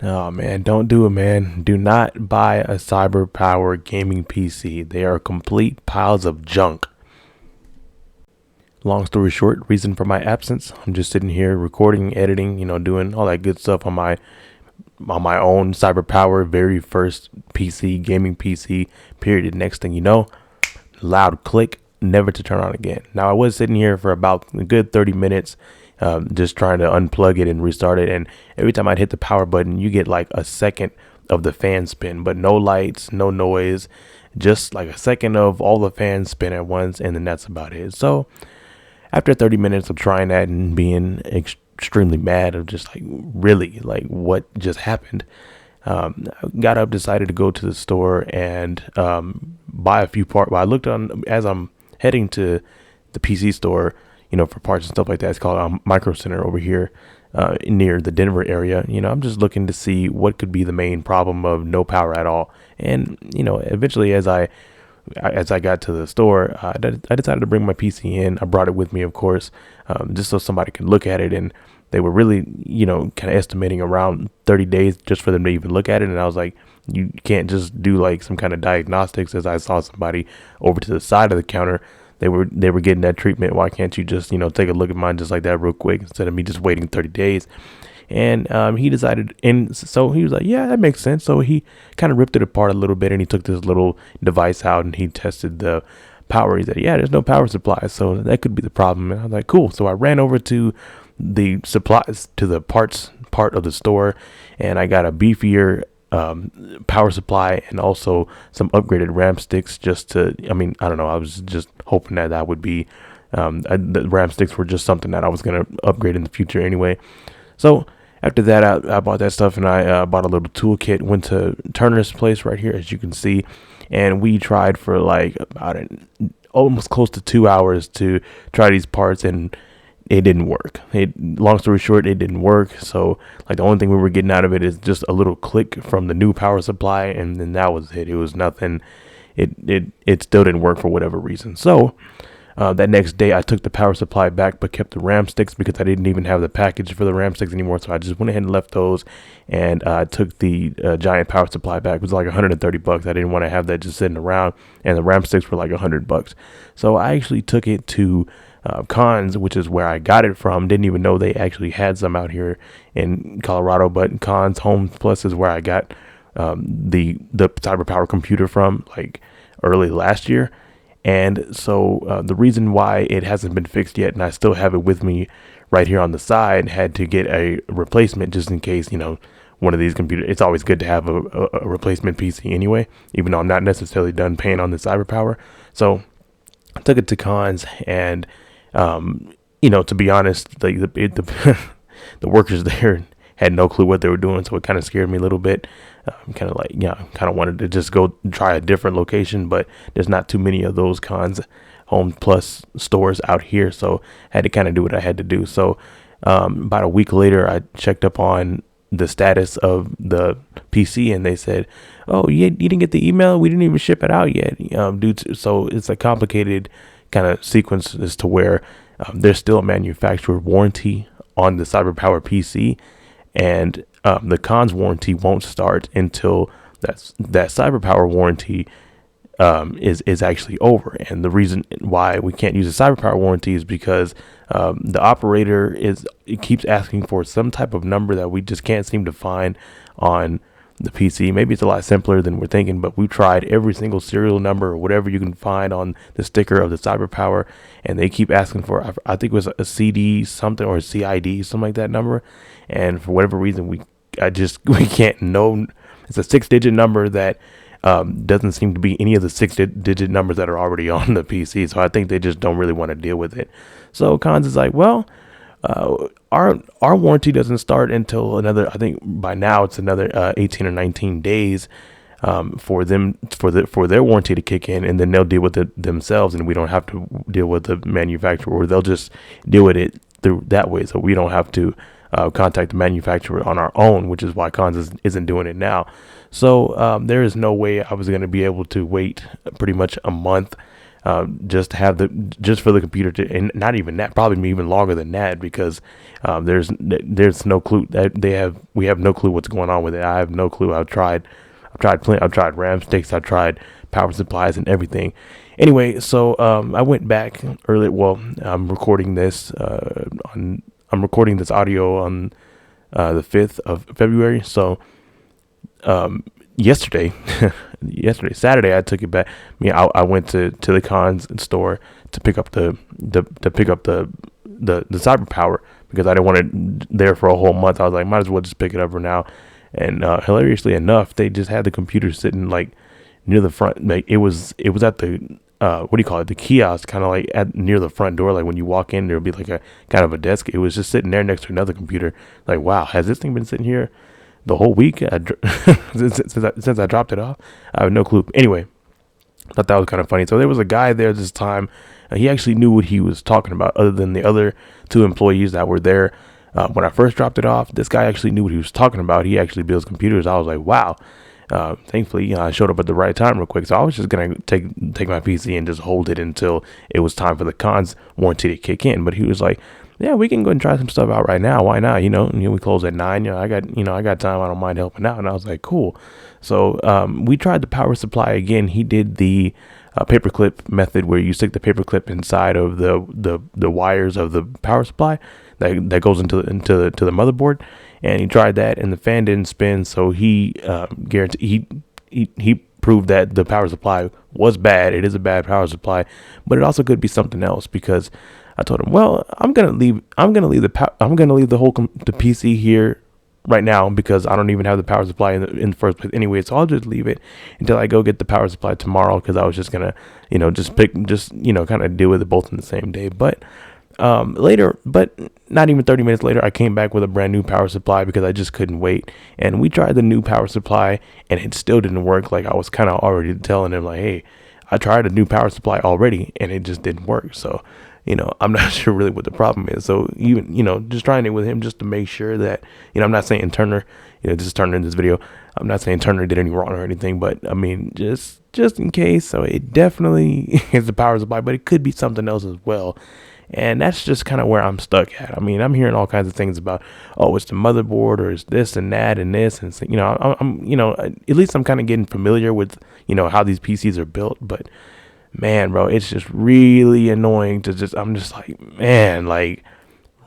Oh man, don't do it, man. Do not buy a cyber power gaming PC. They are complete piles of junk. Long story short, reason for my absence. I'm just sitting here recording, editing, doing all that good stuff on my own cyber power very first PC, gaming PC, period. Next thing you know, loud click, never to turn on again. Now I was sitting here for about a good 30 minutes, just trying to unplug it and restart it. And every time I'd hit the power button, you get like a second of the fan spin, but no lights, no noise, just like a second of all the fans spin at once. And then that's about it. So after 30 minutes of trying that and being extremely mad of just like, really, like what just happened, got up, decided to go to the store and buy a few parts. Well, I looked on as I'm heading to the PC store, for parts and stuff like that. It's called Micro Center over here near the Denver area. I'm just looking to see what could be the main problem of no power at all. And eventually, as I got to the store, I decided to bring my PC in. I brought it with me, of course, just so somebody could look at it. And they were really, kind of estimating around 30 days just for them to even look at it. And I was like, you can't just do like some kind of diagnostics. As I saw somebody over to the side of the counter, they were getting that treatment. Why can't you just, take a look at mine just like that real quick instead of me just waiting 30 days? And he decided, and so he was like, yeah, that makes sense. So he kind of ripped it apart a little bit, and he took this little device out and he tested the power. He said, yeah, there's no power supply, so that could be the problem. And I was like, cool. So I ran over to the supplies, to the parts part of the store, and I got a beefier power supply and also some upgraded RAM sticks. I don't know, I was just hoping that would be the RAM sticks were just something that I was going to upgrade in the future anyway. So after that, I bought that stuff, and I bought a little toolkit. Went to Turner's place right here, as you can see, and we tried for like almost close to 2 hours to try these parts, and it didn't work. Long story short, it didn't work. So like the only thing we were getting out of it is just a little click from the new power supply, and then that was it. It was nothing. It still didn't work for whatever reason. So that next day, I took the power supply back, but kept the RAM sticks because I didn't even have the package for the RAM sticks anymore. So I just went ahead and left those, and took the giant power supply back. It was like $130. I didn't want to have that just sitting around, and the RAM sticks were like $100. So I actually took it to Cons, which is where I got it from. Didn't even know they actually had some out here in Colorado, but Cons Home Plus is where I got the cyber power computer from, like early last year. And so the reason why it hasn't been fixed yet, and I still have it with me right here on the side, had to get a replacement just in case, one of these computers. It's always good to have a replacement PC anyway, even though I'm not necessarily done paying on the cyber power. So I took it to Cons, and to be honest, the the workers there had no clue what they were doing, so it kind of scared me a little bit. Kind of like, kind of wanted to just go try a different location, but there's not too many of those Cons Home Plus stores out here, so I had to kind of do what I had to do. So about a week later, I checked up on the status of the PC, and they said, "Oh, you didn't get the email? We didn't even ship it out yet." So it's a complicated kind of sequence as to where there's still a manufacturer warranty on the CyberPower PC, and the Cons warranty won't start until that CyberPower warranty is actually over. And the reason why we can't use a CyberPower warranty is because the operator it keeps asking for some type of number that we just can't seem to find on the PC. Maybe it's a lot simpler than we're thinking, but we've tried every single serial number or whatever you can find on the sticker of the CyberPower, and they keep asking for, I think it was a CD something or a CID, something like that number. And for whatever reason, we can't know. It's a 6-digit number that doesn't seem to be any of the 6-digit numbers that are already on the PC. So I think they just don't really want to deal with it. So Cons is like, well, our warranty doesn't start until another, I think by now it's another 18 or 19 days for their warranty to kick in, and then they'll deal with it themselves, and we don't have to deal with the manufacturer, or they'll just deal with it through that way, so we don't have to contact the manufacturer on our own, which is why Cons isn't doing it now. So there is no way I was going to be able to wait pretty much a month just for the computer to, and not even that, probably even longer than that, because there's no clue that we have no clue what's going on with it. I have no clue. I've tried RAM sticks, I've tried power supplies and everything. Anyway, so I went back early. Well, I'm recording this audio on the 5th of February. So yesterday, Saturday, I took it back. I went to the cons store to pick up the CyberPower, because I didn't want it there for a whole month. I was like, might as well just pick it up for now. And hilariously enough, they just had the computer sitting like near the front. Like it was at the what do you call it? The kiosk, kind of like at near the front door. Like when you walk in, there'll be like a kind of a desk. It was just sitting there next to another computer. Like, wow, has this thing been sitting here the whole week? Since I dropped it off? I have no clue. Anyway, I thought that was kind of funny. So there was a guy there this time. He actually knew what he was talking about, other than the other two employees that were there. When I first dropped it off, this guy actually knew what he was talking about. He actually builds computers. I was like, wow. Thankfully, I showed up at the right time real quick. So I was just going to take my PC and just hold it until it was time for the cons warranty to kick in. But he was like, yeah, we can go and try some stuff out right now. Why not? We close at 9. I got time. I don't mind helping out. And I was like, cool. So we tried the power supply again. He did the paperclip method, where you stick the paperclip inside of the wires of the power supply that goes into the motherboard. And he tried that, and the fan didn't spin. So he he proved that the power supply was bad. It is a bad power supply, but it also could be something else, because I told him, well, I'm gonna leave the whole the PC here right now, because I don't even have the power supply in the first place anyway. So I'll just leave it until I go get the power supply tomorrow, because I was just gonna kind of deal with it both in the same day. But later, but not even 30 minutes later, I came back with a brand new power supply, because I just couldn't wait. And we tried the new power supply, and it still didn't work. Like I was kind of already telling him, like, hey, I tried a new power supply already, and it just didn't work. So, I'm not sure really what the problem is. So even, just trying it with him just to make sure that, I'm not saying Turner, this is Turner in this video. I'm not saying Turner did any wrong or anything, but I mean, just in case. So it definitely is the power supply, but it could be something else as well. And that's just kind of where I'm stuck at. I mean, I'm hearing all kinds of things about, oh, it's the motherboard, or it's this and that and this. And, so, at least I'm kind of getting familiar with, how these PCs are built. But, man, bro, it's just really annoying I'm just like, man, like,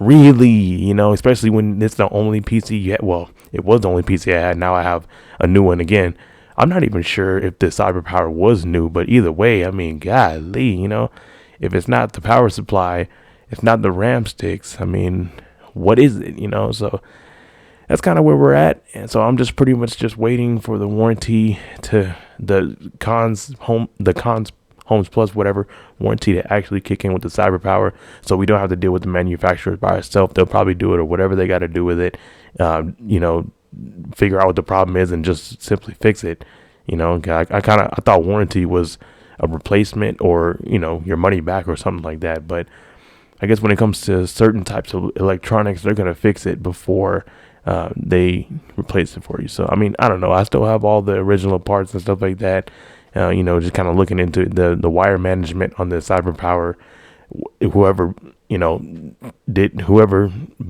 really, especially when it's the only PC you had. Well, it was the only PC I had. Now I have a new one again. I'm not even sure if the CyberPower was new, but either way, I mean, golly, if it's not the power supply, it's not the RAM sticks, I mean, what is it, So that's kind of where we're at. And so I'm just pretty much just waiting for the warranty to the cons Homes Plus, whatever warranty to actually kick in with the CyberPower, so we don't have to deal with the manufacturers by ourselves. They'll probably do it, or whatever they got to do with it, figure out what the problem is and just simply fix it. I thought warranty was a replacement, or your money back or something like that. But I guess when it comes to certain types of electronics, they're gonna fix it before they replace it for you. So I mean, I don't know. I still have all the original parts and stuff like that. Just kind of looking into the wire management on the CyberPower. Whoever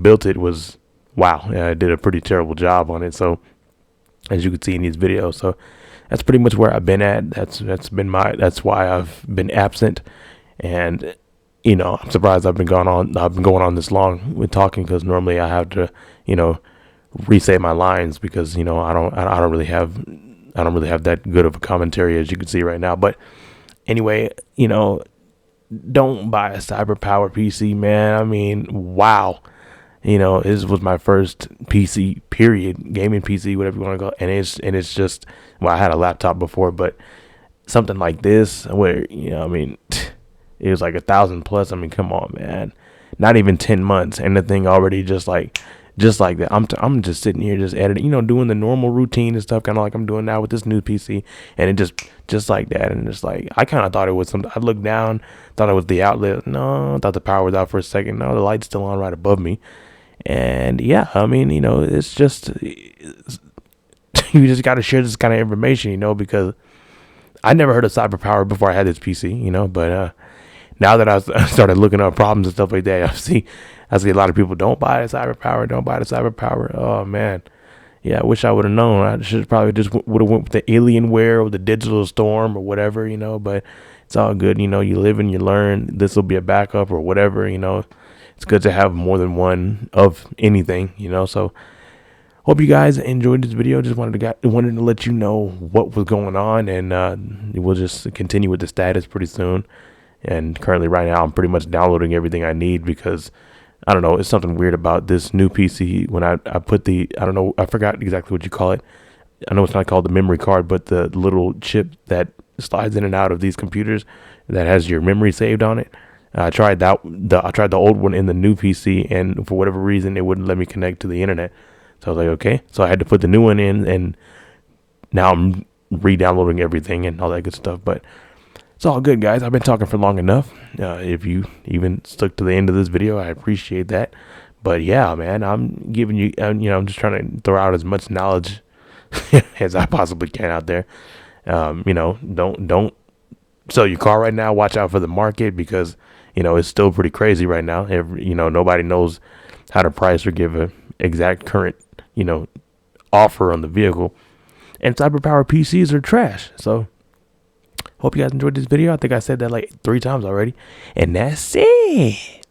built it was did a pretty terrible job on it. So as you can see in these videos, so that's pretty much where I've been at. That's why I've been absent. And I'm surprised I've been going on this long with talking, because normally I have to resay my lines, because I don't really have that good of a commentary, as you can see right now. But anyway, don't buy a CyberPowerPC, man. I mean, wow. This was my first PC, period, gaming PC, whatever you want to call it. And it's just, well, I had a laptop before, but something like this, where, it was like 1,000 plus. I mean, come on, man. Not even 10 months, and the thing already just like that. I'm just sitting here just editing, doing the normal routine and stuff, kind of like I'm doing now with this new PC, and it just like that. And it's like, I kind of thought it was something. I looked down, thought it was the outlet. No, I thought the power was out for a second. No, the light's still on right above me. And yeah, I mean, it's just, you just got to share this kind of information, because I never heard of CyberPower before I had this PC, but now that I started looking up problems and stuff like that, I see a lot of people don't buy the CyberPower, don't buy the CyberPower. Oh man, yeah, I wish I would have known. I should probably just would have went with the Alienware or the Digital Storm or whatever, but it's all good. You live and you learn. This will be a backup or whatever. It's good to have more than one of anything. So hope you guys enjoyed this video. Just wanted to let you know what was going on, and we'll just continue with the status pretty soon. And currently, right now, I'm pretty much downloading everything I need because I don't know. It's something weird about this new PC. When I put I don't know. I forgot exactly what you call it. I know it's not called the memory card, but the little chip that slides in and out of these computers that has your memory saved on it. I tried that. I tried the old one in the new PC, and for whatever reason, it wouldn't let me connect to the internet. So I was like, okay. So I had to put the new one in, and now I'm re-downloading everything and all that good stuff. But it's all good, guys. I've been talking for long enough. If you even stuck to the end of this video, I appreciate that. But yeah, man, I'm giving you, I'm just trying to throw out as much knowledge as I possibly can out there. Don't sell your car right now. Watch out for the market because, it's still pretty crazy right now. Nobody knows how to price or give a exact current, offer on the vehicle. And CyberPower PCs are trash. So hope you guys enjoyed this video. I think I said that like 3 times already. And that's it.